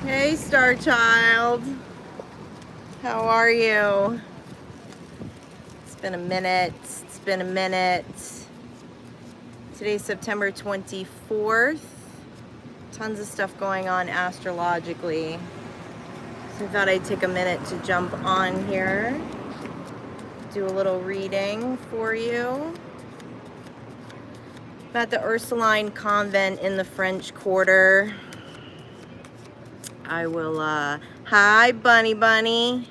Hey, Star Child. How are you? It's been a minute. It's been a minute. Today's September 24th. Tons of stuff going on astrologically. So I thought I'd take a minute to jump on here, do a little reading for you. I'm at the Ursuline Convent in the French Quarter. I will, hi Bunny.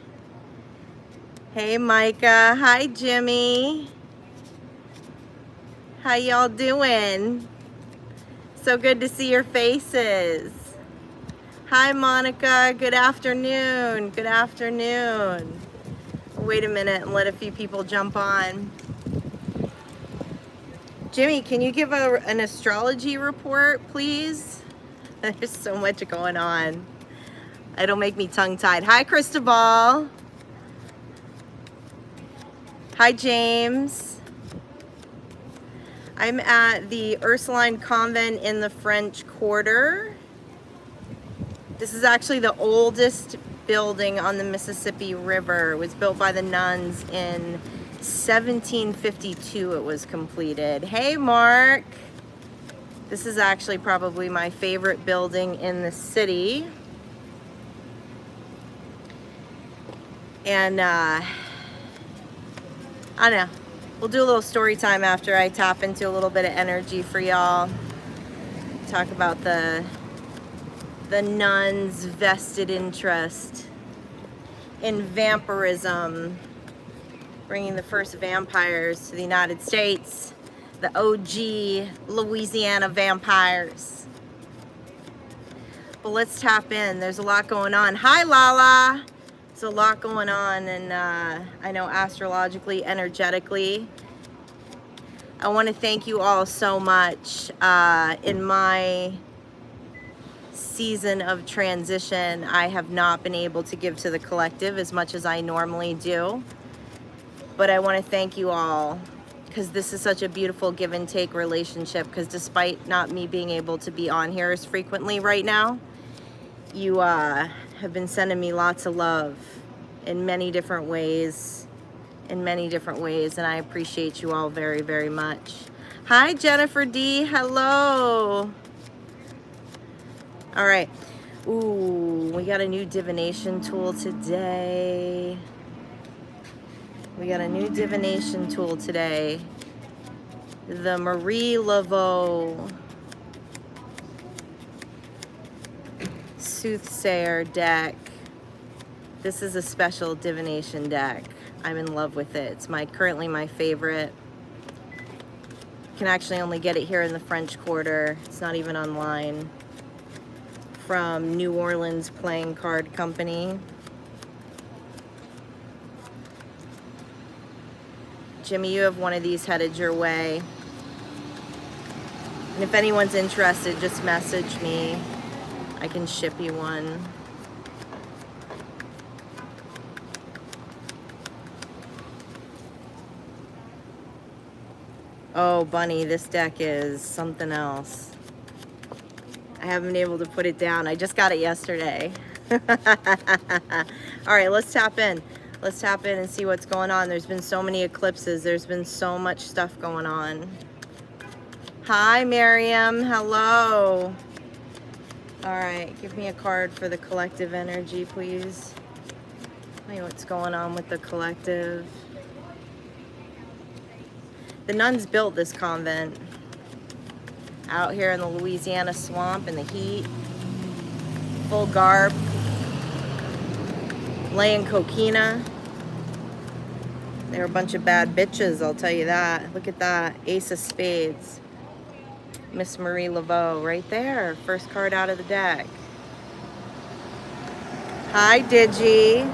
Hey Micah, hi Jimmy. How y'all doing? So good to see your faces. Hi Monica, good afternoon. Good afternoon. Wait a minute and let a few people jump on. Jimmy, can you give an astrology report, please? There's so much going on. It'll make me tongue-tied. Hi, Cristobal. Hi, James. I'm at the Ursuline Convent in the French Quarter. This is actually the oldest building on the Mississippi River. It was built by the nuns in 1752. It was completed. Hey, Mark. This is actually probably my favorite building in the city. And I don't know, we'll do a little story time after I tap into a little bit of energy for y'all. Talk about the nuns' vested interest in vampirism, bringing the first vampires to the United States, the OG Louisiana vampires. But let's tap in. There's a lot going on. Hi, Lala. There's a lot going on, and I know astrologically, energetically. I want to thank you all so much. In my season of transition, I have not been able to give to the collective as much as I normally do. But I want to thank you all, because this is such a beautiful give and take relationship, because despite not me being able to be on here as frequently right now, you have been sending me lots of love in many different ways, and I appreciate you all very, very much. Hi, Jennifer D. Hello. All right. Ooh, we got a new divination tool today. The Marie Laveau Soothsayer deck. This is a special divination deck. I'm in love with it. It's currently my favorite. You can actually only get it here in the French Quarter. It's not even online. From New Orleans Playing Card Company. Jimmy, you have one of these headed your way. And if anyone's interested, just message me. I can ship you one. Oh, Bunny, this deck is something else. I haven't been able to put it down. I just got it yesterday. All right, let's tap in. Let's tap in and see what's going on. There's been so many eclipses. There's been so much stuff going on. Hi, Miriam. Hello. All right, give me a card for the collective energy, please. Tell me what's going on with the collective. The nuns built this convent out here in the Louisiana swamp in the heat, full garb, laying coquina. They're a bunch of bad bitches, I'll tell you that. Look at that, Ace of Spades. Miss Marie Laveau right there, first card out of the deck. Hi, Digi.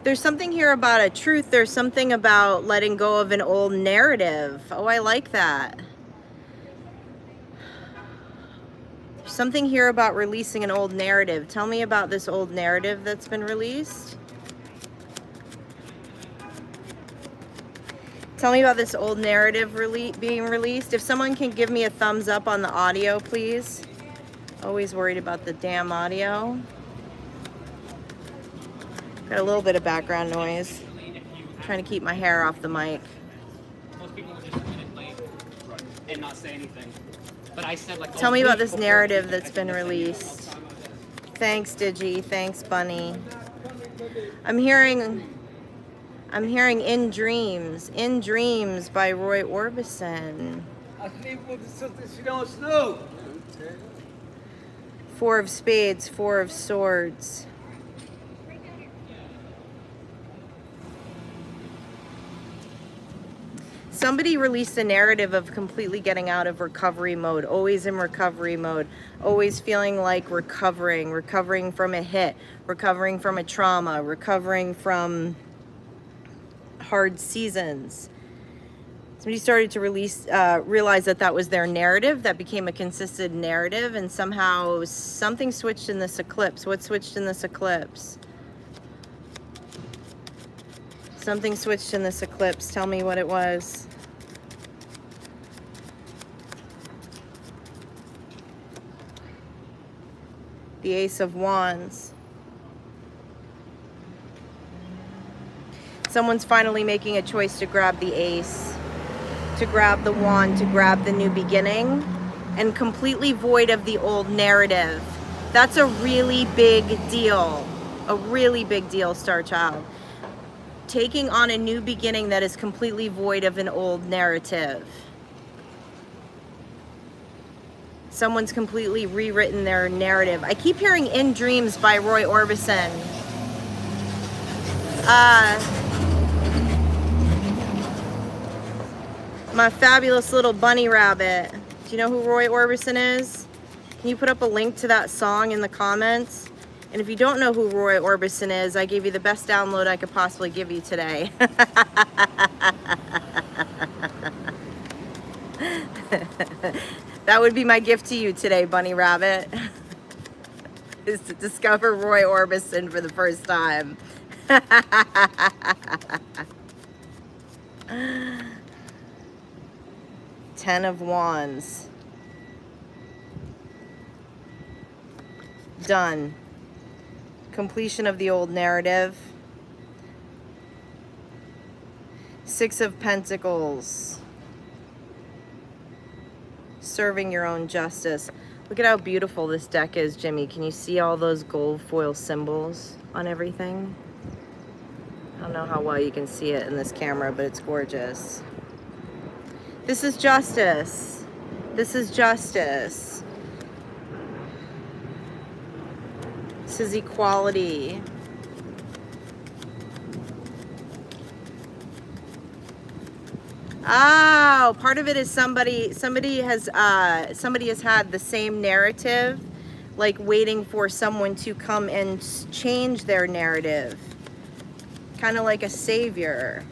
There's something here about a truth. There's something about letting go of an old narrative. Oh, I like that. There's something here about releasing an old narrative. Tell me about this old narrative that's been released. Tell me about this old narrative being released. If someone can give me a thumbs up on the audio, please. Always worried about the damn audio. Got a little bit of background noise. I'm trying to keep my hair off the mic. Most people would just come in and play and not say anything. But I said, like, tell me about this narrative that's been released. Thanks, Digi. Thanks, Bunny. I'm hearing In Dreams. In Dreams by Roy Orbison. Four of Spades, Four of Swords. Somebody released a narrative of completely getting out of recovery mode, always in recovery mode, always feeling like recovering from a hit, recovering from a trauma, recovering from hard seasons. Somebody started to realize that that was their narrative, that became a consistent narrative, and somehow something switched in this eclipse. What switched in this eclipse? Something switched in this eclipse. Tell me what it was. The Ace of Wands. Someone's finally making a choice to grab the ace, to grab the wand, to grab the new beginning, and completely void of the old narrative. That's a really big deal. A really big deal, Star Child. Taking on a new beginning that is completely void of an old narrative. Someone's completely rewritten their narrative. I keep hearing In Dreams by Roy Orbison. My fabulous little bunny rabbit. Do you know who Roy Orbison is? Can you put up a link to that song in the comments? And if you don't know who Roy Orbison is, I gave you the best download I could possibly give you today. That would be my gift to you today, Bunny Rabbit, is to discover Roy Orbison for the first time. 10 of Wands. Done. Completion of the old narrative. 6 of Pentacles. Serving your own justice. Look at how beautiful this deck is, Jimmy. Can you see all those gold foil symbols on everything? I don't know how well you can see it in this camera, but it's gorgeous. This is justice. This is justice. This is equality. Oh, part of it is somebody has had the same narrative, like waiting for someone to come and change their narrative. Kind of like a savior,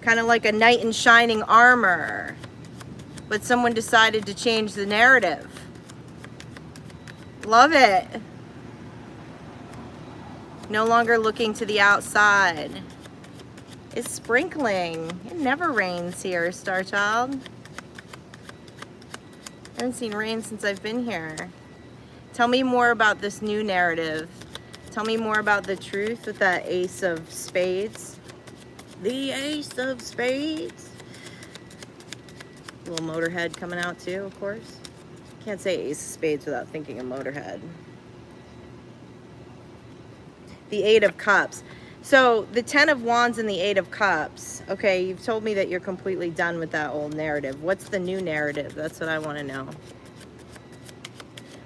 kind of like a knight in shining armor. But someone decided to change the narrative. Love it. No longer looking to the outside. It's sprinkling. It never rains here, Star Child. I haven't seen rain since I've been here. Tell me more about this new narrative. Tell me more about the truth with that Ace of Spades. The Ace of Spades. Little Motorhead coming out too, of course. Can't say Ace of Spades without thinking of Motorhead. The 8 of Cups. So the 10 of Wands and the 8 of Cups. Okay, you've told me that you're completely done with that old narrative. What's the new narrative? That's what I want to know.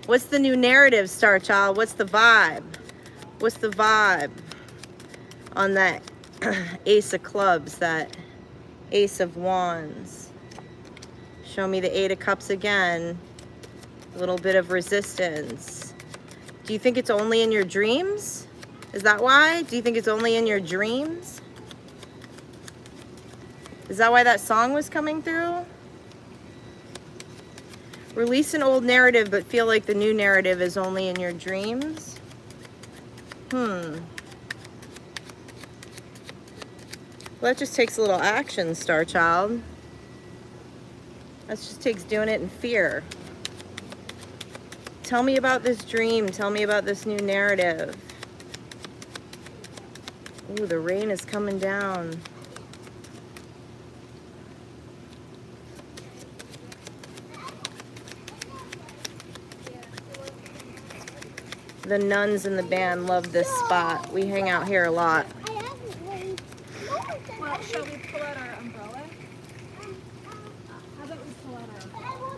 What's the new narrative, Star Child? What's the vibe? What's the vibe on that Ace of Clubs, that Ace of Wands? Show me the 8 of Cups again. A little bit of resistance. Do you think it's only in your dreams? Is that why? Do you think it's only in your dreams? Is that why that song was coming through? Release an old narrative, but feel like the new narrative is only in your dreams? Well, that just takes a little action, Star Child. That just takes doing it in fear. Tell me about this dream. Tell me about this new narrative. Ooh, the rain is coming down. The nuns in the band love this spot. We hang out here a lot. Well, shall we pull out our umbrella? How about we pull out our umbrella?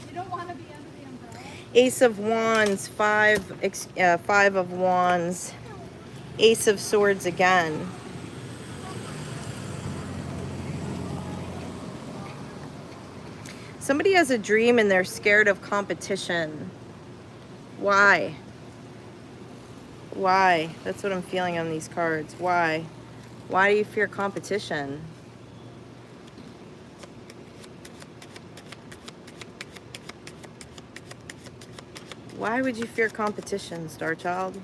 You don't want to be under the umbrella? Ace of Wands, five of Wands, Ace of Swords again. Somebody has a dream and they're scared of competition. Why? Why? That's what I'm feeling on these cards. Why? Why do you fear competition? Why would you fear competition, Star Child?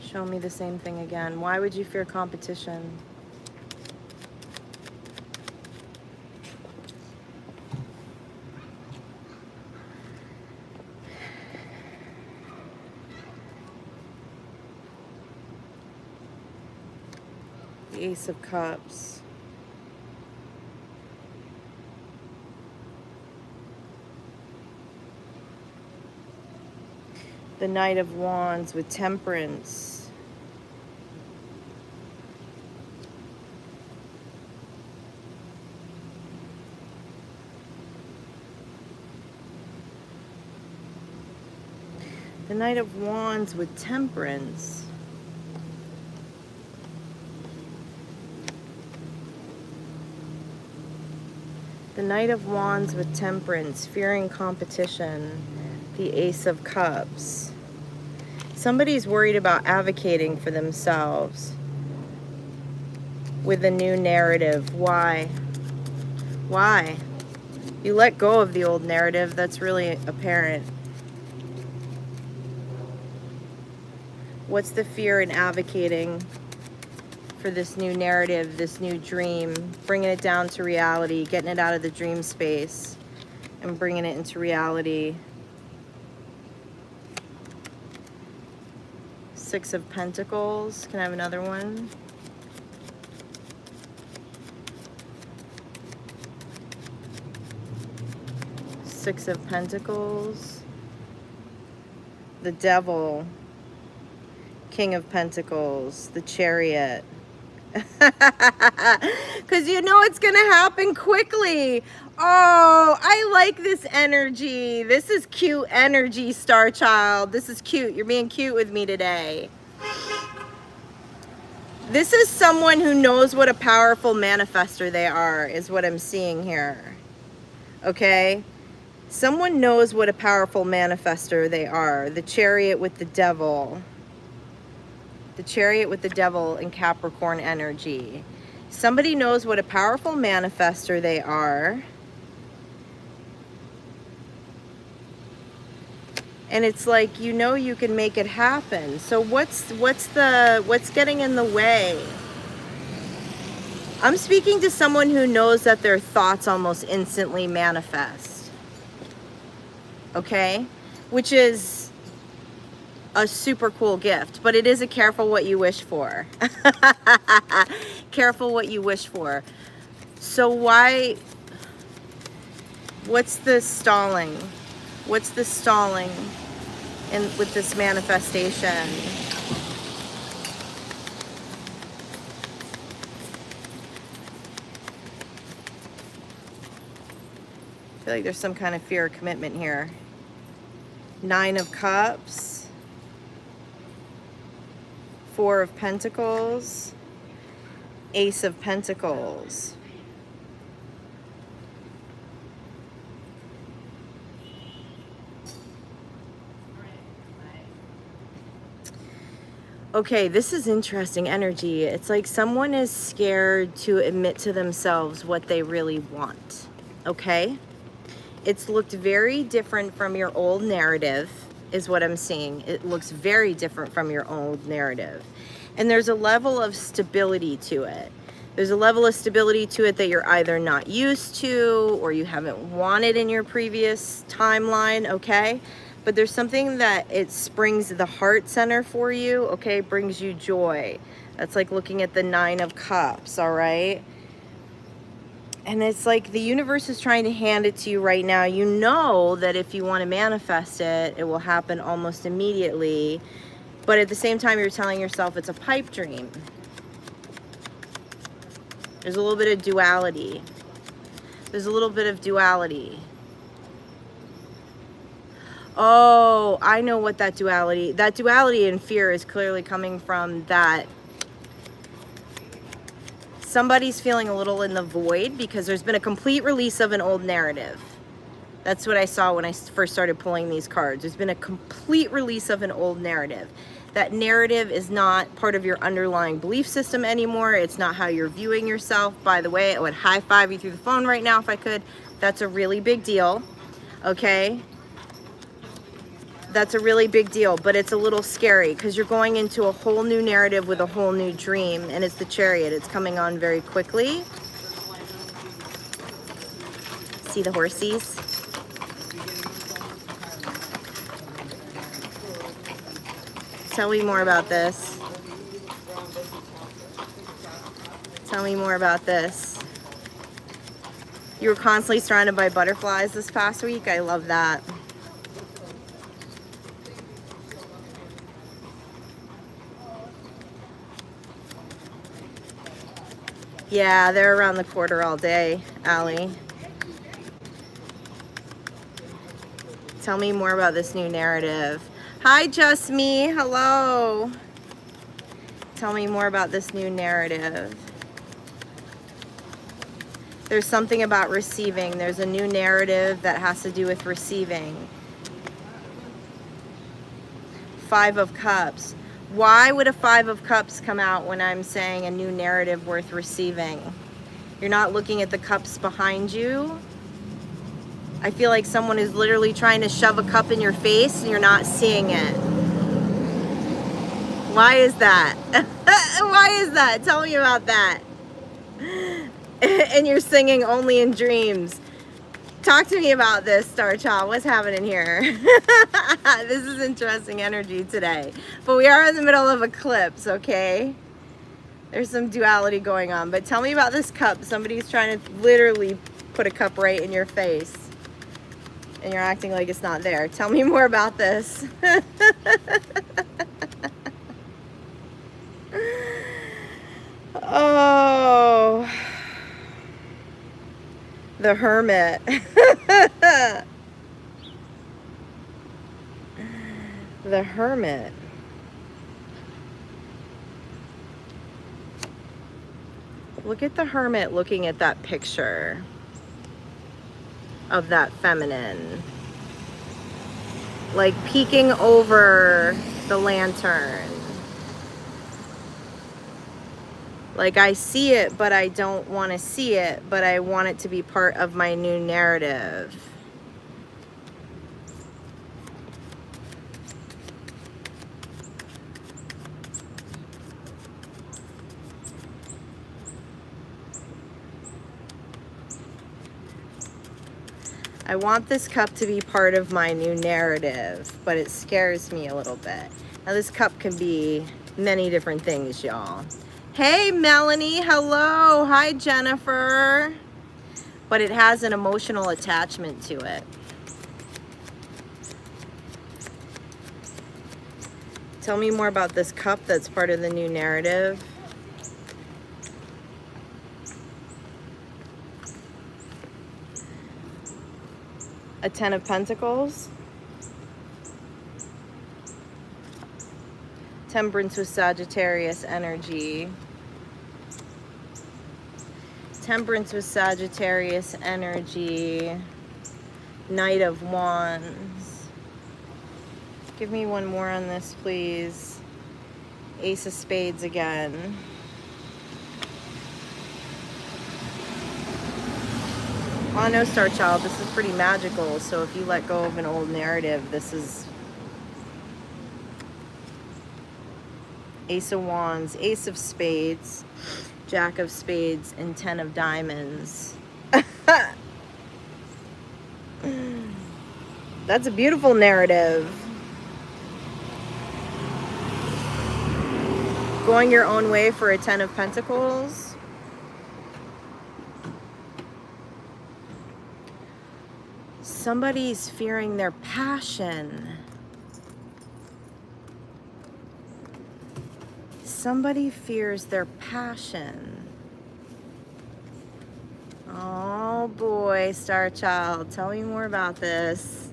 Show me the same thing again. Why would you fear competition? The Ace of Cups. The Knight of Wands with Temperance. The Knight of Wands with Temperance. The Knight of Wands with Temperance, fearing competition. The Ace of Cups. Somebody's worried about advocating for themselves with a new narrative. Why? Why? You let go of the old narrative. That's really apparent. What's the fear in advocating for this new narrative, this new dream, bringing it down to reality, getting it out of the dream space and bringing it into reality? Six of Pentacles. Can I have another one? Six of Pentacles. The Devil. King of Pentacles. The Chariot. Because you know it's going to happen quickly. Oh, I like this energy. This is cute energy, Star Child. This is cute. You're being cute with me today. This is someone who knows what a powerful manifester they are, is what I'm seeing here. Okay? Someone knows what a powerful manifester they are. The Chariot with the Devil. The Chariot with the Devil in Capricorn energy. Somebody knows what a powerful manifester they are. And it's like, you know, you can make it happen. So what's getting in the way? I'm speaking to someone who knows that their thoughts almost instantly manifest. Okay? Which is a super cool gift, but it is a careful what you wish for. Careful what you wish for. So why, what's the stalling? What's the stalling with this manifestation? I feel like there's some kind of fear of commitment here. Nine of Cups. Four of Pentacles. Ace of Pentacles. Okay, this is interesting energy. It's like someone is scared to admit to themselves what they really want. Okay? It's looked very different from your old narrative. is what I'm seeing. It looks very different from your old narrative. And there's a level of stability to it. There's a level of stability to it that you're either not used to or you haven't wanted in your previous timeline, okay? But there's something that it springs the heart center for you, okay? Brings you joy. That's like looking at the 9 of Cups, all right? And it's like the universe is trying to hand it to you right now. You know that if you want to manifest it, it will happen almost immediately. But at the same time, you're telling yourself it's a pipe dream. There's a little bit of duality. There's a little bit of duality. Oh, I know what that duality and fear is clearly coming from, that somebody's feeling a little in the void because there's been a complete release of an old narrative. That's what I saw when I first started pulling these cards. There's been a complete release of an old narrative. That narrative is not part of your underlying belief system anymore. It's not how you're viewing yourself. By the way, I would high five you through the phone right now if I could. That's a really big deal, okay? That's a really big deal, but it's a little scary because you're going into a whole new narrative with a whole new dream, and it's the Chariot. It's coming on very quickly. See the horsies? Tell me more about this. Tell me more about this. You were constantly surrounded by butterflies this past week. I love that. Yeah, they're around the quarter all day, Allie. Tell me more about this new narrative. Hi, Just Me. Hello. Tell me more about this new narrative. There's something about receiving. There's a new narrative that has to do with receiving. 5 of Cups. Why would a 5 of Cups come out when I'm saying a new narrative worth receiving? You're not looking at the cups behind you. I feel like someone is literally trying to shove a cup in your face and you're not seeing it. Why is that? Why is that? Tell me about that. And you're singing only in dreams. Talk to me about this, Star Child. What's happening here? This is interesting energy today. But we are in the middle of eclipse, okay? There's some duality going on. But tell me about this cup. Somebody's trying to literally put a cup right in your face. And you're acting like it's not there. Tell me more about this. Oh, the Hermit. The Hermit. Look at the Hermit looking at that picture of that feminine, like peeking over the lantern. Like, I see it, but I don't want to see it, but I want it to be part of my new narrative. I want this cup to be part of my new narrative, but it scares me a little bit. Now, this cup can be many different things, y'all. Hey, Melanie. Hello. Hi, Jennifer. But it has an emotional attachment to it. Tell me more about this cup that's part of the new narrative. A 10 of Pentacles. Temperance with Sagittarius energy. Temperance with Sagittarius energy. Knight of Wands. Give me one more on this, please. Ace of Spades again. Oh no, Star Child, this is pretty magical. So if you let go of an old narrative, this is Ace of Wands, Ace of Spades, Jack of Spades, and 10 of Diamonds. That's a beautiful narrative. Going your own way for a 10 of Pentacles. Somebody's fearing their passion. Somebody fears their passion. Oh boy, Star Child, tell me more about this.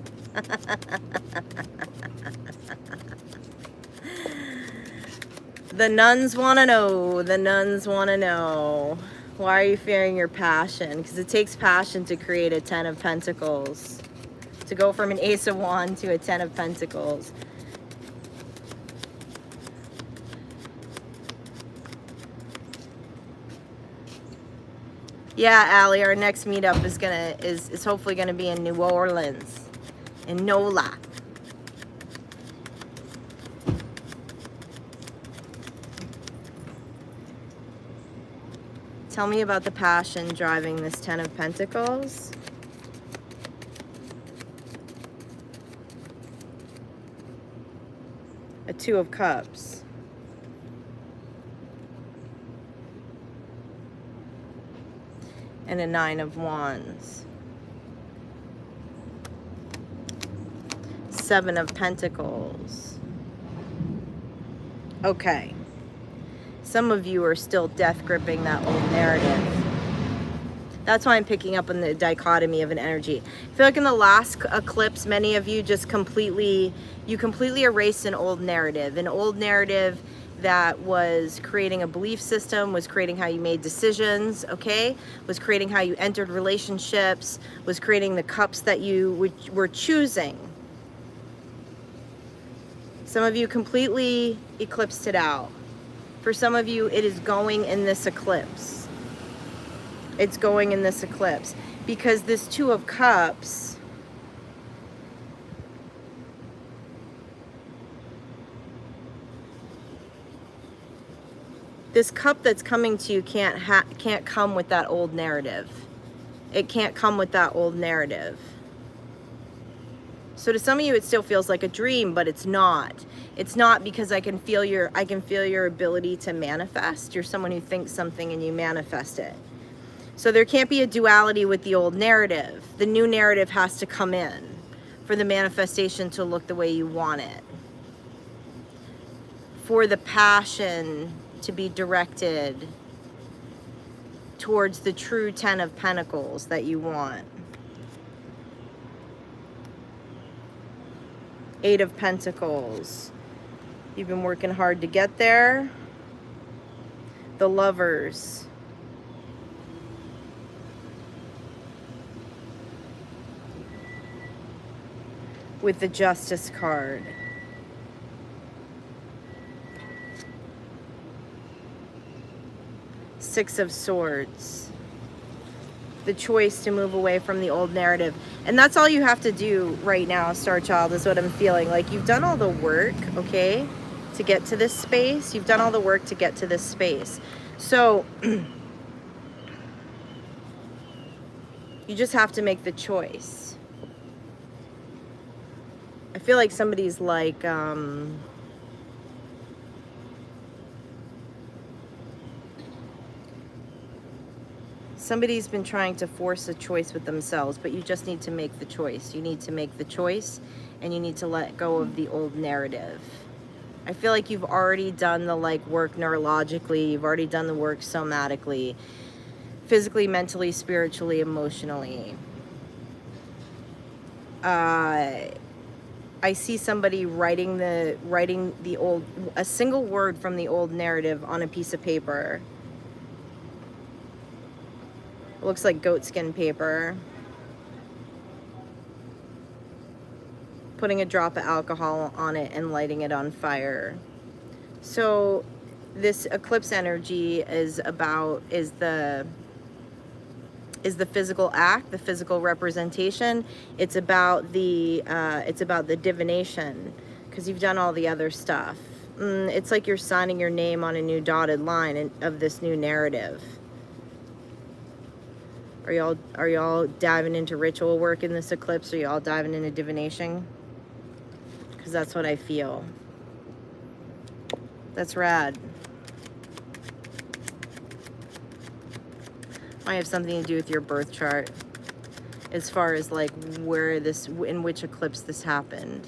The nuns want to know. The nuns want to know. Why are you fearing your passion? Because it takes passion to create a 10 of Pentacles. To go from an Ace of Wands to a 10 of Pentacles. Yeah, Allie, our next meetup is hopefully gonna be in New Orleans, in NOLA. Tell me about the passion driving this 10 of Pentacles. A 2 of Cups. And a 9 of Wands. 7 of Pentacles. Okay. Some of you are still death gripping that old narrative. That's why I'm picking up on the dichotomy of an energy. I feel like in the last eclipse, many of you just completely erased an old narrative. An old narrative that was creating a belief system, was creating how you made decisions, okay? Was creating how you entered relationships, was creating the cups that you were choosing. Some of you completely eclipsed it out. For some of you, it is going in this eclipse. It's going in this eclipse. Because this 2 of Cups, this cup that's coming to you can't come with that old narrative. It can't come with that old narrative. So to some of you, it still feels like a dream, but it's not. It's not, because I can feel your ability to manifest. You're someone who thinks something and you manifest it. So there can't be a duality with the old narrative. The new narrative has to come in for the manifestation to look the way you want it. For the passion to be directed towards the true 10 of Pentacles that you want. 8 of Pentacles. You've been working hard to get there. The Lovers. With the Justice card. Six of Swords. The choice to move away from the old narrative. And that's all you have to do right now, Star Child, is what I'm feeling. Like, you've done all the work, okay, to get to this space. You've done all the work to get to this space. So you just have to make the choice. I feel like somebody's like, somebody's been trying to force a choice with themselves, but you just need to make the choice. You need to make the choice, and you need to let go of the old narrative. I feel like you've already done the work neurologically. You've already done the work somatically, physically, mentally, spiritually, emotionally. I see somebody writing a single word from the old narrative on a piece of paper. It looks like goatskin paper. Putting a drop of alcohol on it and lighting it on fire. So this eclipse energy is the physical act, the physical representation. It's about the divination, because you've done all the other stuff. It's like you're signing your name on a new dotted line of this new narrative. Are y'all diving into ritual work in this eclipse? Are y'all diving into divination? Because that's what I feel. That's rad. Might have something to do with your birth chart, as far as like where this, in which eclipse this happened.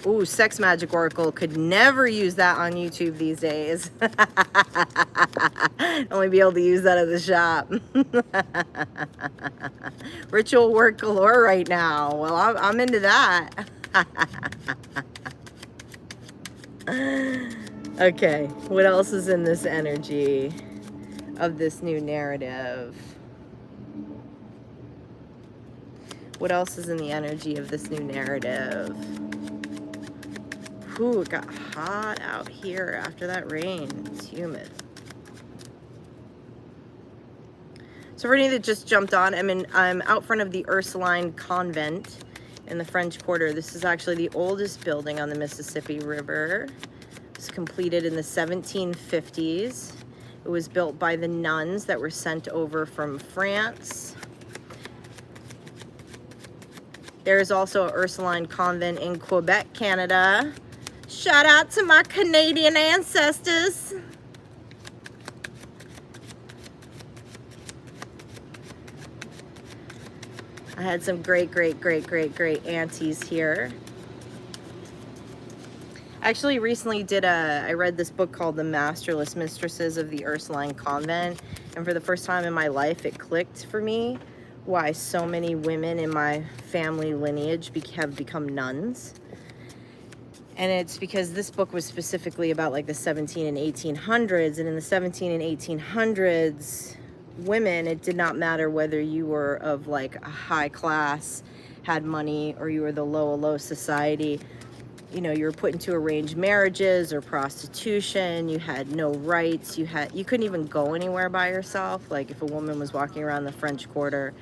Ooh, Sex Magic Oracle. Could never use that on YouTube these days. Only be able to use that at the shop. Ritual work galore right now. Well, I'm into that. Okay, what else is in this energy of this new narrative? What else is in the energy of this new narrative? Ooh, it got hot out here after that rain. It's humid. So for any that just jumped on, I'm out front of the Ursuline Convent in the French Quarter. This is actually the oldest building on the Mississippi River. It was completed in the 1750s. It was built by the nuns that were sent over from France. There's also an Ursuline Convent in Quebec, Canada. Shout out to my Canadian ancestors. I had some great aunties here. I actually recently I read this book called The Masterless Mistresses of the Ursuline Convent, and for the first time in my life it clicked for me why so many women in my family lineage have become nuns. And it's because this book was specifically about like the 17 and 1800s, and in the 17 and 1800s, women, it did not matter whether you were of like a high class, had money, or you were the low society. You know, you were put into arranged marriages or prostitution. You had no rights. You couldn't even go anywhere by yourself. Like if a woman was walking around the French Quarter,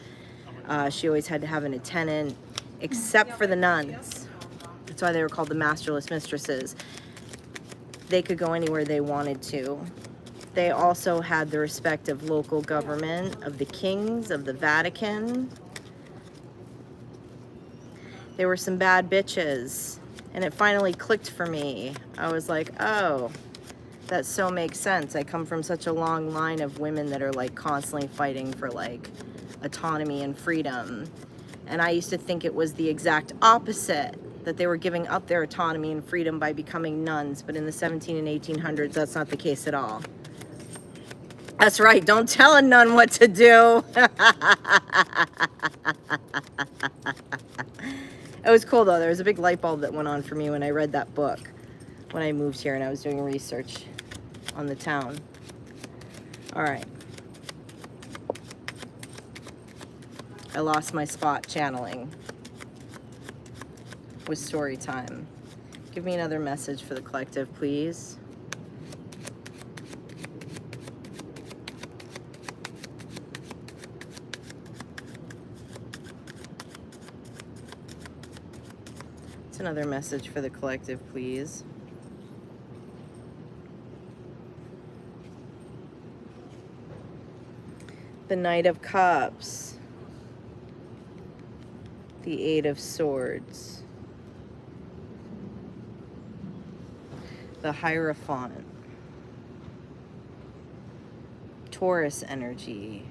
she always had to have an attendant, except for the nuns. That's why they were called the Masterless Mistresses. They could go anywhere they wanted to. They also had the respect of local government, of the kings, of the Vatican. They were some bad bitches. And it finally clicked for me. I was like, oh, that so makes sense. I come from such a long line of women that are like constantly fighting for like autonomy and freedom. And I used to think it was the exact opposite, that they were giving up their autonomy and freedom by becoming nuns. But in the 17 and 1800s, that's not the case at all. That's right, don't tell a nun what to do. It was cool though. There was a big light bulb that went on for me when I read that book when I moved here and I was doing research on the town. All right. I lost my spot channeling with story time. Give me another message for the collective, please. Another message for the collective, please. The Knight of Cups. The Eight of Swords. The Hierophant. Taurus energy.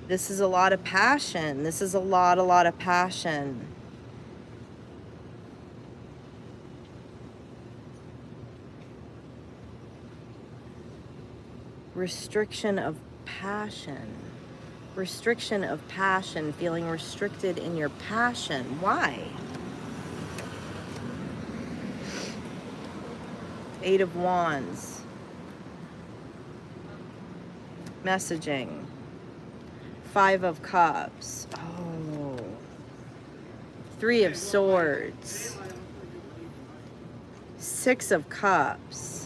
This is a lot of passion. This is a lot of passion. Restriction of passion. Restriction of passion. Feeling restricted in your passion. Why? Eight of Wands. Messaging. Five of Cups. Oh. Three of Swords. Six of Cups.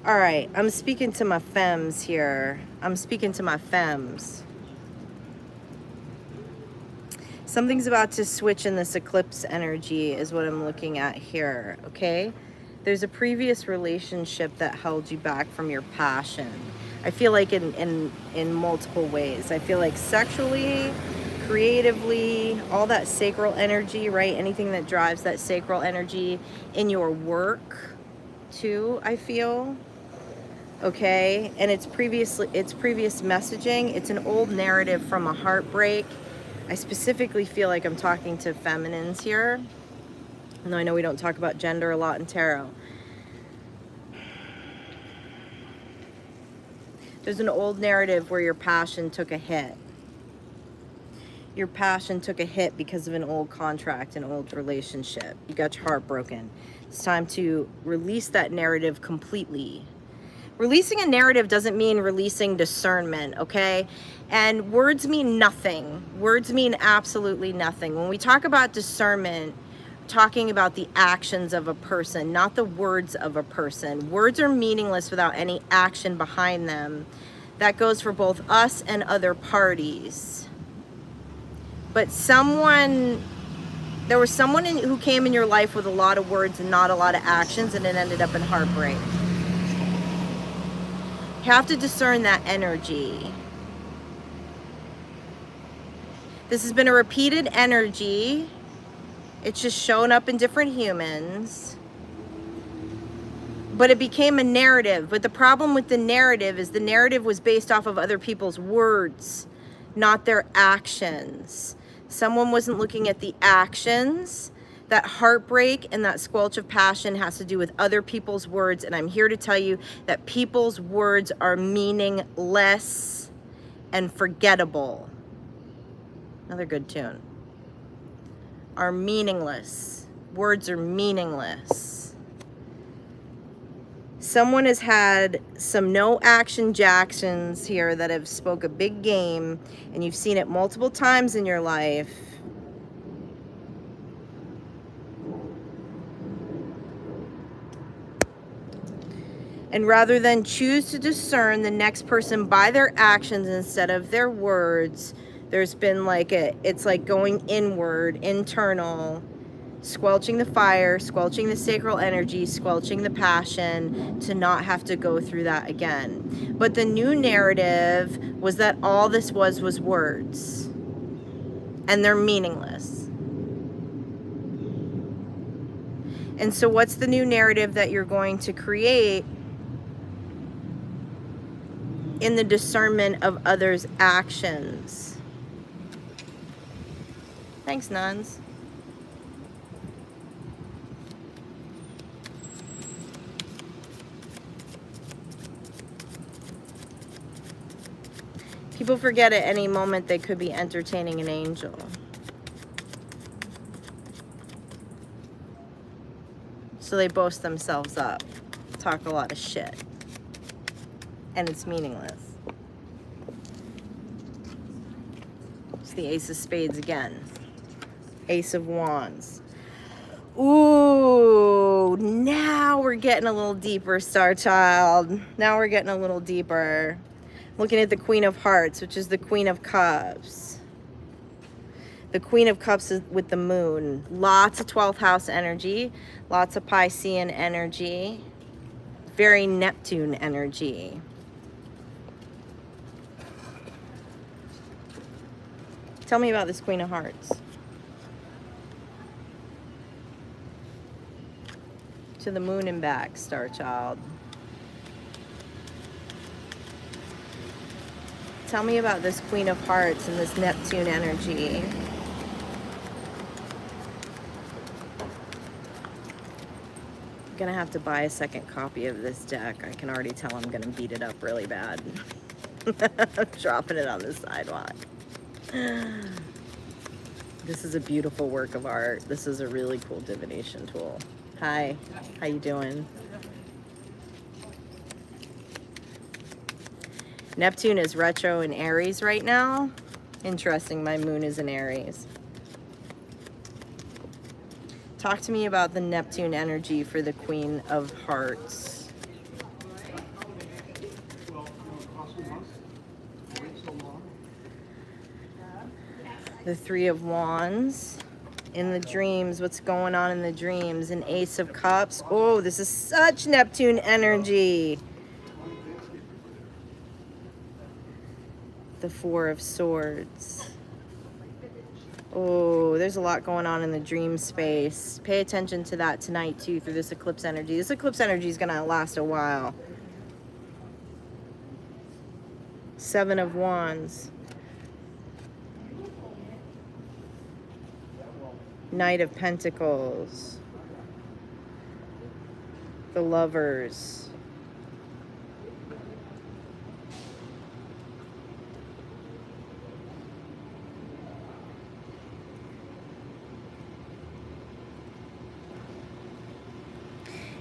All right, I'm speaking to my femmes here. I'm speaking to my femmes. Something's about to switch in this eclipse energy is what I'm looking at here, okay? There's a previous relationship that held you back from your passion. I feel like in multiple ways. I feel like sexually, creatively, all that sacral energy, right? Anything that drives that sacral energy in your work too, I feel. Okay, and it's previous messaging. It's an old narrative from a heartbreak. I specifically feel like I'm talking to feminines here. And I know we don't talk about gender a lot in tarot. There's an old narrative where your passion took a hit. Your passion took a hit because of an old contract, an old relationship. You got your heart broken. It's time to release that narrative completely. Releasing a narrative doesn't mean releasing discernment, okay? And words mean nothing. Words mean absolutely nothing. When we talk about discernment, we're talking about the actions of a person, not the words of a person. Words are meaningless without any action behind them. That goes for both us and other parties. But there was someone who came in your life with a lot of words and not a lot of actions, and it ended up in heartbreak. You have to discern that energy. This has been a repeated energy. It's just shown up in different humans. But it became a narrative. But the problem with the narrative is the narrative was based off of other people's words, not their actions. Someone wasn't looking at the actions. That heartbreak and that squelch of passion has to do with other people's words. And I'm here to tell you that people's words are meaningless and forgettable. Another good tune. Are meaningless. Words are meaningless. Someone has had some no action Jacksons here that have spoke a big game, and you've seen it multiple times in your life. And rather than choose to discern the next person by their actions instead of their words, there's been like it's like going inward, internal, squelching the fire, squelching the sacral energy, squelching the passion to not have to go through that again. But the new narrative was that all this was words. And they're meaningless. And so what's the new narrative that you're going to create in the discernment of others' actions? Thanks, nuns. People forget at any moment they could be entertaining an angel. So they boast themselves up, talk a lot of shit. And it's meaningless. It's the Ace of Spades again. Ace of Wands. Ooh, now we're getting a little deeper, Star Child. Now we're getting a little deeper. Looking at the Queen of Hearts, which is the Queen of Cups. The Queen of Cups is with the moon. Lots of 12th house energy. Lots of Piscean energy. Very Neptune energy. Tell me about this Queen of Hearts. To the moon and back, Star Child. Tell me about this Queen of Hearts and this Neptune energy. I'm gonna have to buy a second copy of this deck. I can already tell I'm gonna beat it up really bad. I'm dropping it on the sidewalk. This is a beautiful work of art. This is a really cool divination tool. Hi, how you doing? Neptune is retro in Aries right now. Interesting, my moon is in Aries. Talk to me about the Neptune energy for the Queen of Hearts. The Three of Wands. In the dreams, what's going on in the dreams? An Ace of Cups. Oh, this is such Neptune energy. The Four of Swords. Oh, there's a lot going on in the dream space. Pay attention to that tonight too through this eclipse energy. This eclipse energy is going to last a while. Seven of Wands. Knight of Pentacles. The Lovers.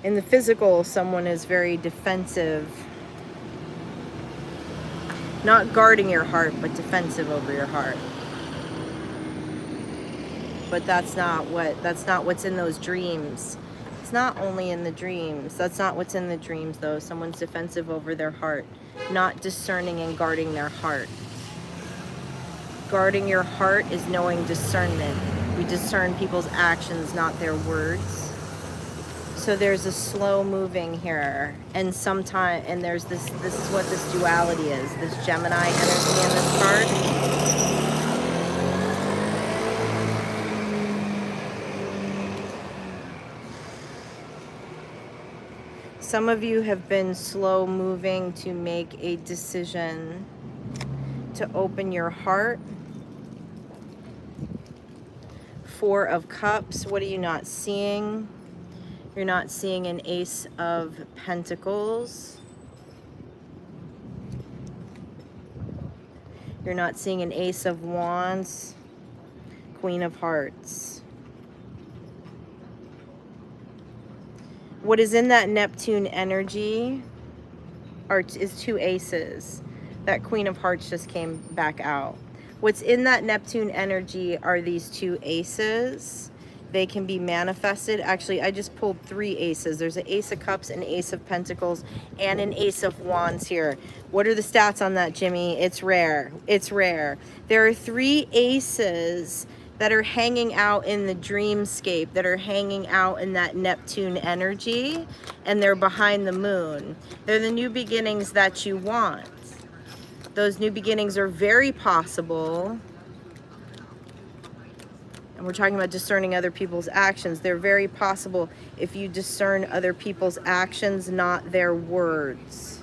In the physical, someone is very defensive. Not guarding your heart, but defensive over your heart. But that's not what's in those dreams. It's not only in the dreams. That's not what's in the dreams though. Someone's defensive over their heart, not discerning and guarding their heart. Guarding your heart is knowing discernment. We discern people's actions, not their words. So there's a slow moving here, and there's this is what this duality is, this Gemini energy in this card. Some of you have been slow moving to make a decision to open your heart. Four of Cups, what are you not seeing? You're not seeing an Ace of Pentacles. You're not seeing an Ace of Wands. Queen of Hearts. What is in that Neptune energy is two aces. That Queen of Hearts just came back out. What's in that Neptune energy are these two aces. They can be manifested. Actually, I just pulled three aces. There's an Ace of Cups, an Ace of Pentacles, and an Ace of Wands here. What are the stats on that, Jimmy? It's rare. It's rare. There are three aces that are hanging out in the dreamscape, that are hanging out in that Neptune energy, and they're behind the moon. They're the new beginnings that you want. Those new beginnings are very possible. And we're talking about discerning other people's actions. They're very possible if you discern other people's actions, not their words.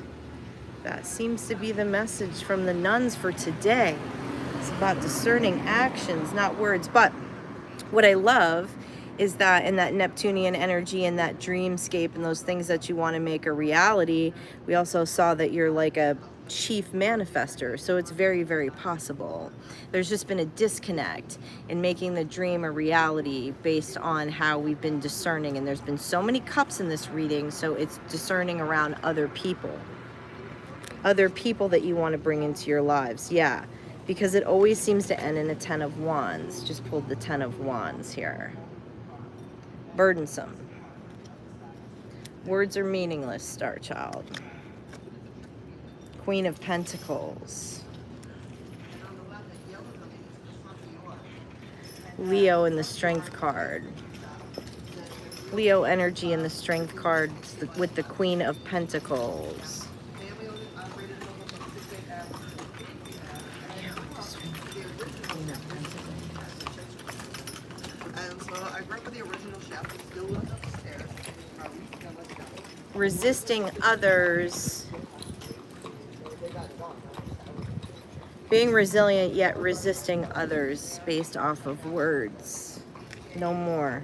That seems to be the message from the nuns for today. It's about discerning actions, not words. But what I love is that in that Neptunian energy and that dreamscape and those things that you want to make a reality, we also saw that you're like a chief manifester. So it's very, very possible. There's just been a disconnect in making the dream a reality based on how we've been discerning. And there's been so many cups in this reading. So it's discerning around other people that you want to bring into your lives. Yeah. Because it always seems to end in a 10 of Wands. Just pulled the 10 of Wands here. Burdensome. Words are meaningless, Star Child. Queen of Pentacles. Leo in the Strength card. Leo energy in the Strength card with the Queen of Pentacles. Resisting others. Being resilient yet resisting others based off of words. No more.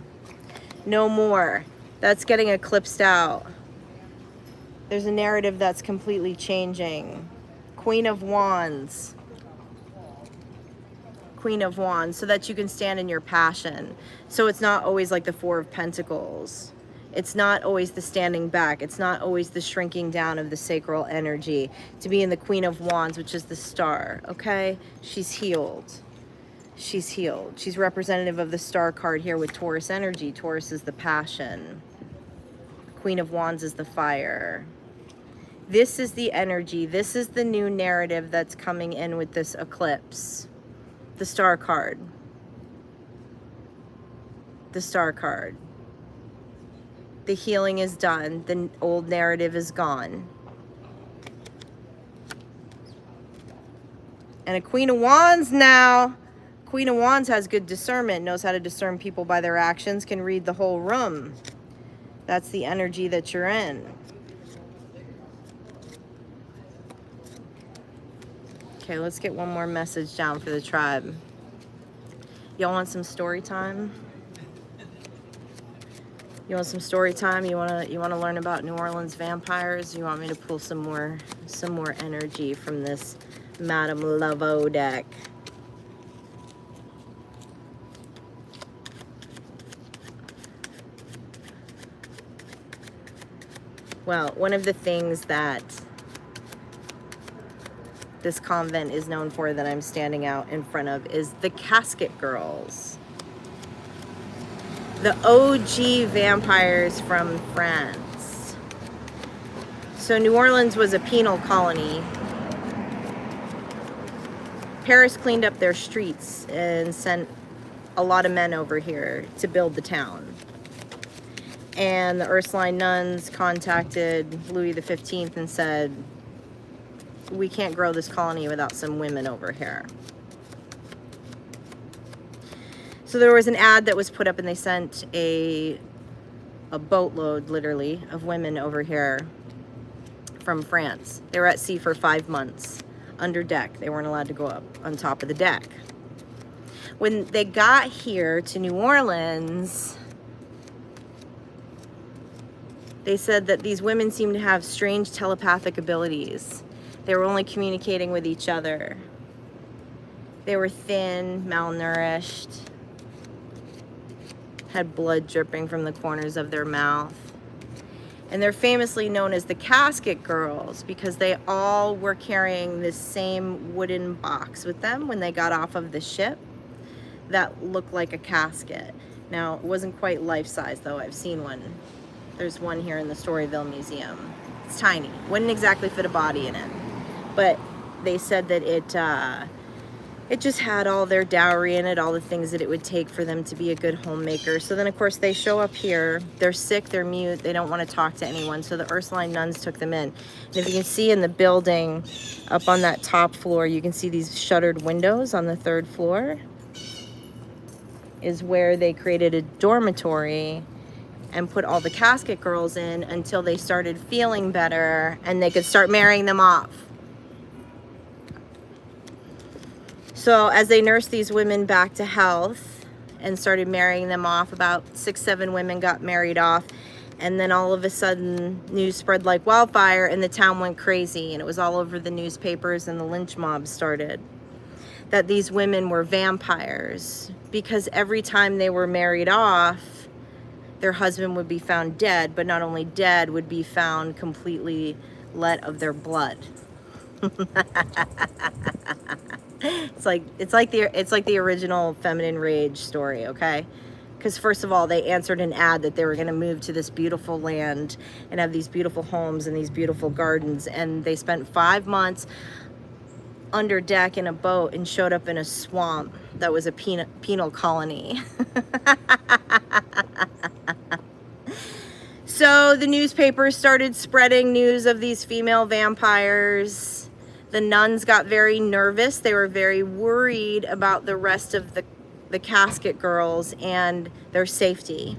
No more. That's getting eclipsed out. There's a narrative that's completely changing. Queen of Wands. Queen of Wands, so that you can stand in your passion. So it's not always like the Four of Pentacles. It's not always the standing back. It's not always the shrinking down of the sacral energy. To be in the Queen of Wands, which is the star, okay? She's healed. She's healed. She's representative of the star card here with Taurus energy. Taurus is the passion. Queen of Wands is the fire. This is the energy. This is the new narrative that's coming in with this eclipse. the Star card. The Star card. The healing is done. The old narrative is gone. And a Queen of Wands now. Queen of Wands has good discernment, knows how to discern people by their actions, can read the whole room. That's the energy that you're in. Okay, let's get one more message down for the tribe. Y'all want some story time? You want some story time? You wanna learn about New Orleans vampires? You want me to pull some more energy from this Madame Laveau deck? Well, one of the things that this convent is known for that I'm standing out in front of is the casket girls. The OG vampires from France. So New Orleans was a penal colony. Paris cleaned up their streets and sent a lot of men over here to build the town. And the Ursuline nuns contacted Louis XV and said, we can't grow this colony without some women over here. So there was an ad that was put up and they sent a boatload, literally, of women over here from France. They were at sea for 5 months, under deck. They weren't allowed to go up on top of the deck. When they got here to New Orleans, they said that these women seemed to have strange telepathic abilities. They were only communicating with each other. They were thin, malnourished, had blood dripping from the corners of their mouth. And they're famously known as the casket girls because they all were carrying this same wooden box with them when they got off of the ship that looked like a casket. Now, it wasn't quite life-size though. I've seen one. There's one here in the Storyville Museum. It's tiny. Wouldn't exactly fit a body in it. But they said that it just had all their dowry in it, all the things that it would take for them to be a good homemaker. So then, of course, they show up here. They're sick, they're mute, they don't want to talk to anyone. So the Ursuline nuns took them in. And if you can see in the building, up on that top floor, you can see these shuttered windows on the 3rd floor, is where they created a dormitory and put all the casket girls in until they started feeling better and they could start marrying them off. So as they nursed these women back to health and started marrying them off, about 6-7 women got married off. And then all of a sudden, news spread like wildfire and the town went crazy. And it was all over the newspapers and the lynch mob started. That these women were vampires because every time they were married off, their husband would be found dead, but not only dead, would be found completely let of their blood. It's like the original Feminine Rage story, okay? Because first of all, they answered an ad that they were going to move to this beautiful land and have these beautiful homes and these beautiful gardens, and they spent 5 months under deck in a boat and showed up in a swamp that was a penal colony. So the newspapers started spreading news of these female vampires. The nuns got very nervous. They were very worried about the rest of the casket girls and their safety.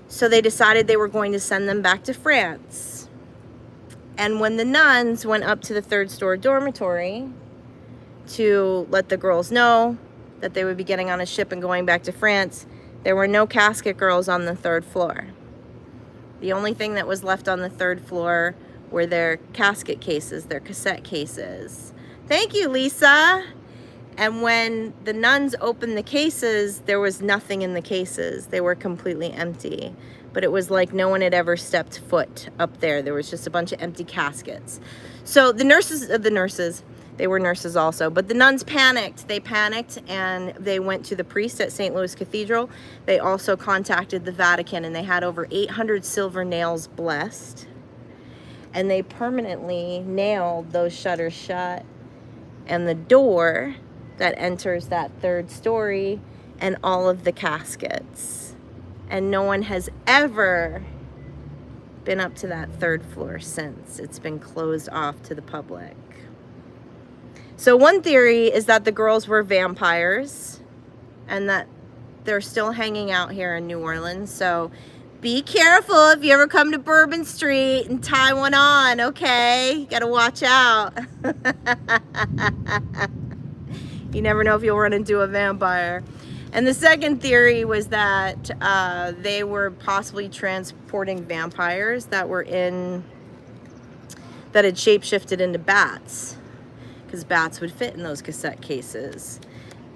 So they decided they were going to send them back to France. And when the nuns went up to the 3rd floor dormitory to let the girls know that they would be getting on a ship and going back to France, there were no casket girls on the 3rd floor. The only thing that was left on the 3rd floor were their casket cases, their cassette cases. Thank you, Lisa. And when the nuns opened the cases, there was nothing in the cases. They were completely empty. But it was like no one had ever stepped foot up there. There was just a bunch of empty caskets. So the nurses, they were nurses also, but the nuns panicked. They panicked and they went to the priest at St. Louis Cathedral. They also contacted the Vatican and they had over 800 silver nails blessed. And they permanently nailed those shutters shut and the door that enters that third story and all of the caskets. And no one has ever been up to that third floor since. It's been closed off to the public. So one theory is that the girls were vampires and that they're still hanging out here in New Orleans. So be careful if you ever come to Bourbon Street and tie one on, okay? You gotta watch out. You never know if you'll run into a vampire. And the second theory was that they were possibly transporting vampires that had shapeshifted into bats, because bats would fit in those cassette cases.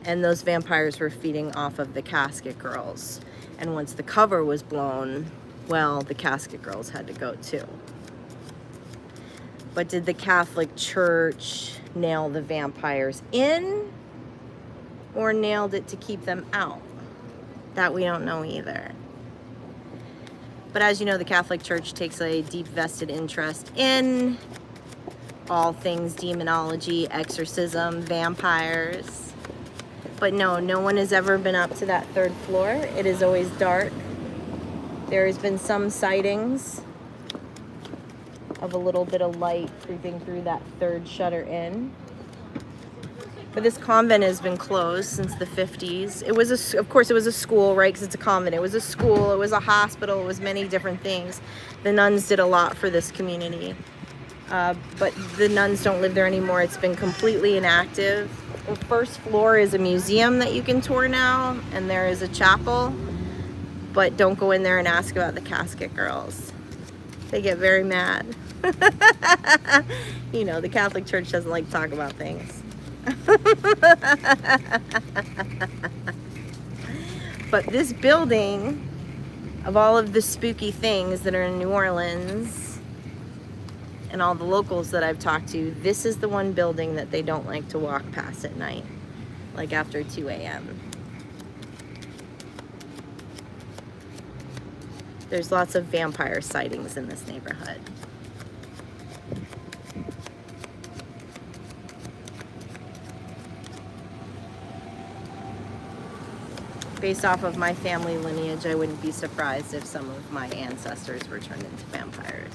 And those vampires were feeding off of the casket girls. And once the cover was blown, well, the casket girls had to go too. But did the Catholic Church nail the vampires in, or nailed it to keep them out? That we don't know either. But as you know, the Catholic Church takes a deep vested interest in all things demonology, exorcism, vampires. But no one has ever been up to that third floor. It is always dark. There has been some sightings of a little bit of light creeping through that third shutter in. But this convent has been closed since the 50s. It was, of course, it was a school, right? Because it's a convent. It was a school. It was a hospital. It was many different things. The nuns did a lot for this community. But the nuns don't live there anymore. It's been completely inactive. The first floor is a museum that you can tour now, and there is a chapel. But don't go in there and ask about the casket girls. They get very mad. You know, the Catholic Church doesn't like to talk about things. But this building, of all of the spooky things that are in New Orleans and all the locals that I've talked to, this is the one building that they don't like to walk past at night, like after 2 a.m. There's lots of vampire sightings in this neighborhood. Based off of my family lineage, I wouldn't be surprised if some of my ancestors were turned into vampires.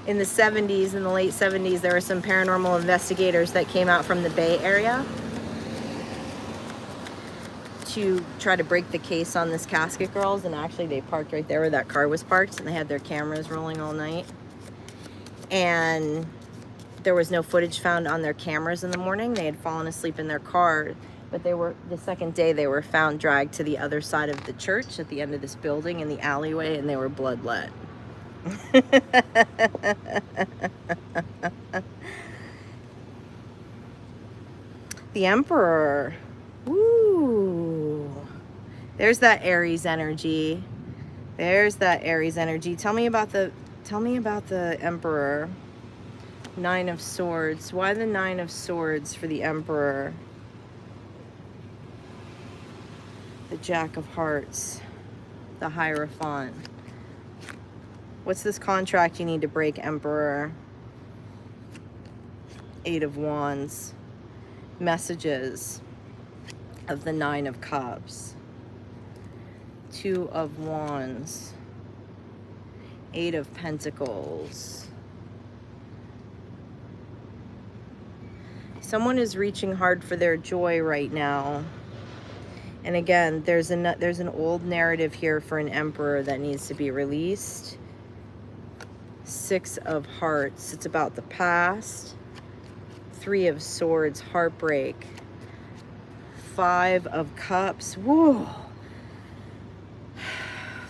In the 70s, in the late 70s, there were some paranormal investigators that came out from the Bay Area to try to break the case on this casket girls, and actually they parked right there where that car was parked, and they had their cameras rolling all night. And there was no footage found on their cameras in the morning. They had fallen asleep in their car, but the second day they were found dragged to the other side of the church at the end of this building in the alleyway, and they were bloodlet. The Emperor. Ooh. There's that Aries energy. There's that Aries energy. Tell me about the Emperor. 9 of Swords. Why the 9 of Swords for the Emperor? The Jack of Hearts. The Hierophant. What's this contract you need to break, Emperor? 8 of Wands. Messages of the 9 of Cups. 2 of Wands. 8 of Pentacles. Someone is reaching hard for their joy right now. And again, there's an old narrative here for an Emperor that needs to be released. 6 of Hearts. It's about the past. 3 of Swords. Heartbreak. 5 of Cups. Whoa.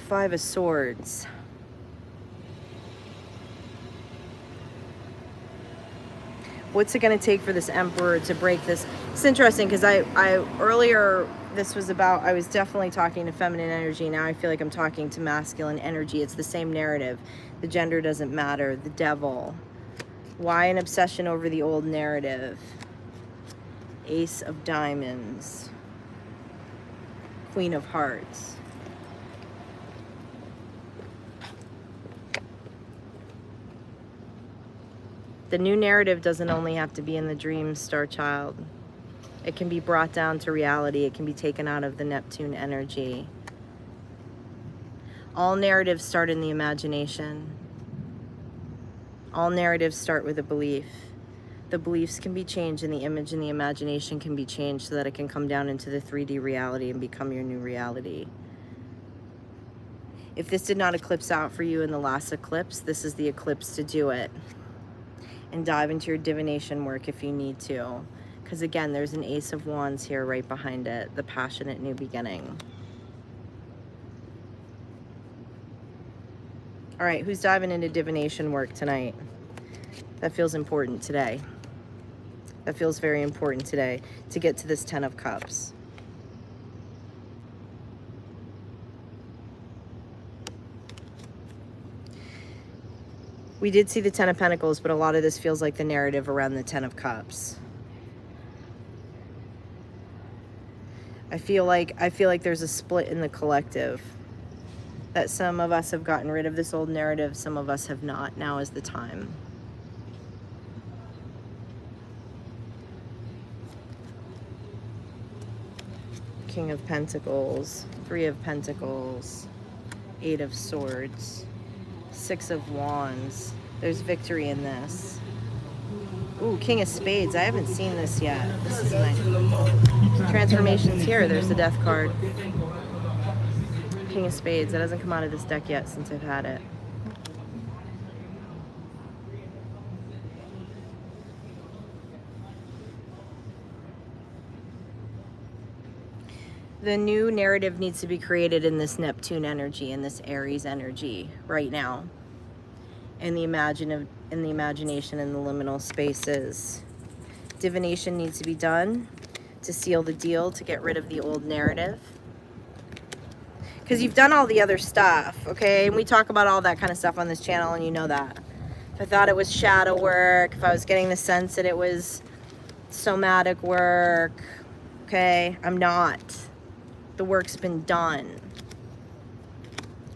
5 of Swords. What's it going to take for this Emperor to break this? It's interesting because I earlier, this was about, I was definitely talking to feminine energy. Now I feel like I'm talking to masculine energy. It's the same narrative. The gender doesn't matter. The devil. Why an obsession over the old narrative? Ace of Diamonds. Queen of Hearts. the new narrative doesn't only have to be in the dreams, Star Child. It can be brought down to reality. It can be taken out of the Neptune energy. All narratives start in the imagination. All narratives start with a belief. The beliefs can be changed, and the image and the imagination can be changed so that it can come down into the 3D reality and become your new reality. If this did not eclipse out for you in the last eclipse, this is the eclipse to do it. And dive into your divination work if you need to. Because again, there's an Ace of Wands here right behind it, the passionate new beginning. All right, who's diving into divination work tonight? That feels important today. That feels very important today to get to this 10 of Cups. We did see the 10 of Pentacles, but a lot of this feels like the narrative around the 10 of Cups. I feel like there's a split in the collective. That some of us have gotten rid of this old narrative, some of us have not. Now is the time. King of Pentacles, 3 of Pentacles, 8 of Swords, 6 of Wands. There's victory in this. Ooh, King of Spades. I haven't seen this yet. This is nice. Transformations here. There's the Death card. King of Spades. That hasn't come out of this deck yet since I've had it. The new narrative needs to be created in this Neptune energy, in this Aries energy right now. In the imagination, in the liminal spaces. Divination needs to be done to seal the deal, to get rid of the old narrative. Because you've done all the other stuff, okay? And we talk about all that kind of stuff on this channel, and you know that. If I thought it was shadow work, if I was getting the sense that it was somatic work, okay? I'm not. The work's been done.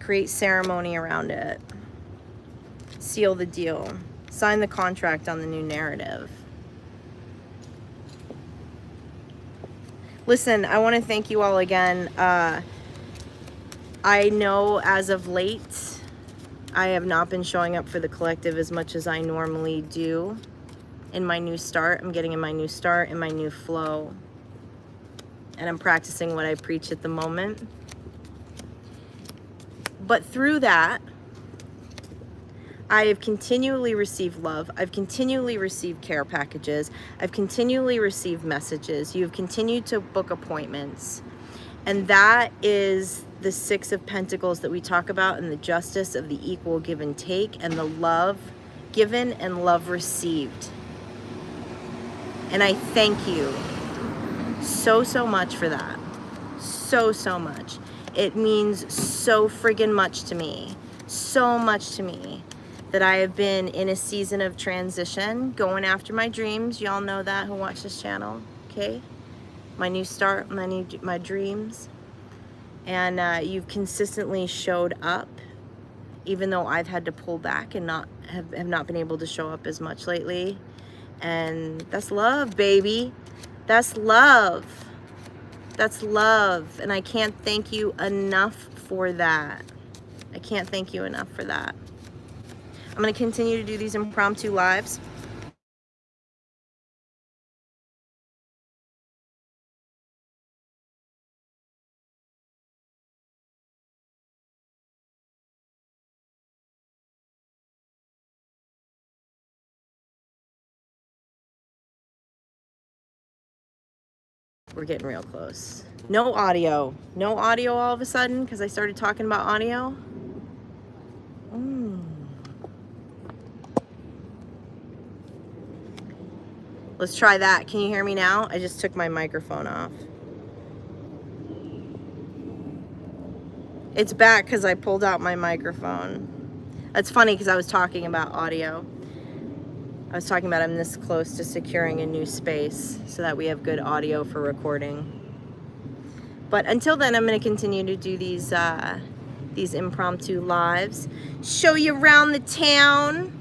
Create ceremony around it. Seal the deal. Sign the contract on the new narrative. Listen, I want to thank you all again. I know as of late, I have not been showing up for the collective as much as I normally do. In my new start, I'm getting in my new start, in my new flow. And I'm practicing what I preach at the moment. But through that, I have continually received love. I've continually received care packages. I've continually received messages. You've continued to book appointments. And that is the 6 of Pentacles that we talk about, and the justice of the equal give and take, and the love given and love received. And I thank you so much for that. So much. It means so friggin' much to me. So much to me that I have been in a season of transition, going after my dreams. Y'all know that who watch this channel, okay? My new start, my dreams. And you've consistently showed up, even though I've had to pull back and have not been able to show up as much lately. And that's love, baby. That's love. That's love. And I can't thank you enough for that. I can't thank you enough for that. I'm going to continue to do these impromptu lives. We're getting real close. No audio. No audio all of a sudden because I started talking about audio. Let's try that. Can you hear me now? I just took my microphone off. It's back because I pulled out my microphone. That's funny because I was talking about audio. I was talking about I'm this close to securing a new space so that we have good audio for recording. But until then, I'm going to continue to do these impromptu lives. Show you around the town.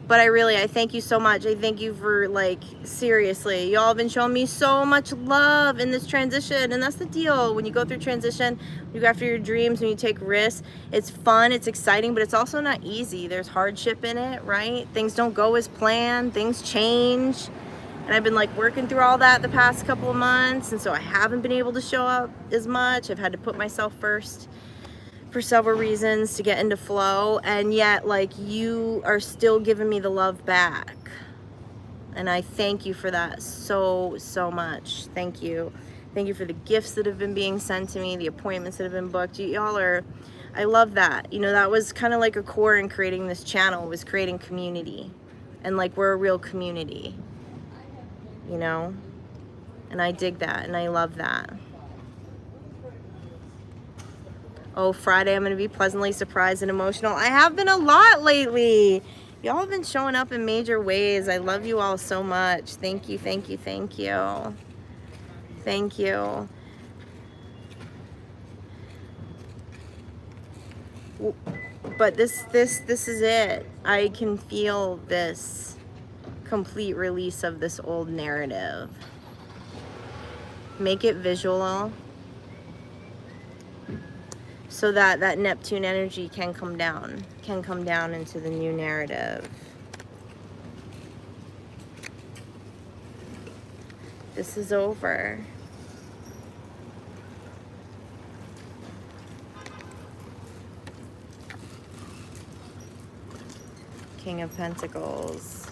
But I thank you so much. I thank you for, like, seriously, y'all have been showing me so much love in this transition. And that's the deal. When you go through transition, you go after your dreams, when you take risks, it's fun, it's exciting, but it's also not easy. There's hardship in it, right? Things don't go as planned, things change. And I've been, like, working through all that the past couple of months. And so I haven't been able to show up as much. I've had to put myself first for several reasons to get into flow, and yet, like, you are still giving me the love back, and I thank you for that so much. Thank you for the gifts that have been being sent to me, the appointments that have been booked. Y'all are, I love that. You know, that was kind of like a core in creating this channel, was creating community, and, like, we're a real community, you know, and I dig that and I love that. Oh, Friday, I'm going to be pleasantly surprised and emotional. I have been a lot lately. Y'all have been showing up in major ways. I love you all so much. Thank you, thank you, thank you. Thank you. But this is it. I can feel this complete release of this old narrative. Make it visual, so that that Neptune energy can come down into the new narrative. This is over. King of Pentacles.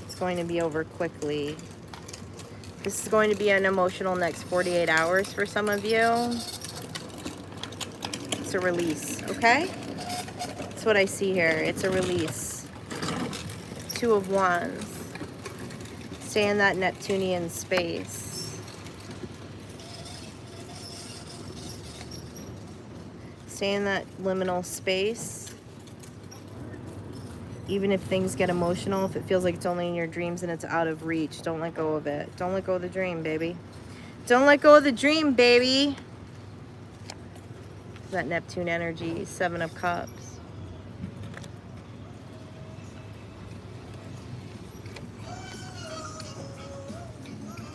It's going to be over quickly. This is going to be an emotional next 48 hours for some of you. It's a release, okay? That's what I see here. It's a release. Two of Wands. Stay in that Neptunian space. Stay in that liminal space. Even if things get emotional, if it feels like it's only in your dreams and it's out of reach, don't let go of it. Don't let go of the dream, baby. Don't let go of the dream, baby. That Neptune energy, Seven of Cups.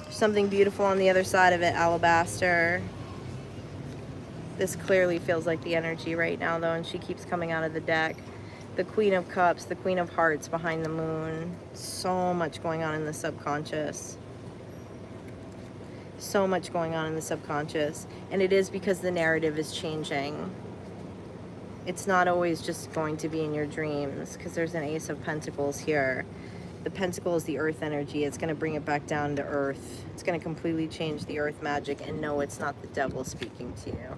Something beautiful on the other side of it, Alabaster. This clearly feels like the energy right now, though, and she keeps coming out of the deck. The Queen of Cups, the Queen of Hearts behind the moon. So much going on in the subconscious. So much going on in the subconscious, and it is because the narrative is changing. It's not always just going to be in your dreams, because there's an Ace of Pentacles here. The Pentacle is the earth energy. It's going to bring it back down to earth. It's going to completely change the earth magic, and no, it's not the devil speaking to you.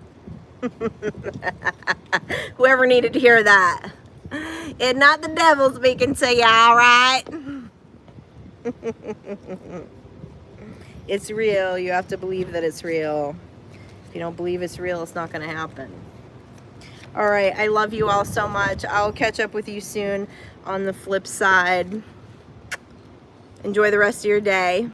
Whoever needed to hear that. It's not the devil speaking to you, all right? It's real. You have to believe that it's real. If you don't believe it's real, it's not going to happen. All right. I love you all so much. I'll catch up with you soon on the flip side. Enjoy the rest of your day.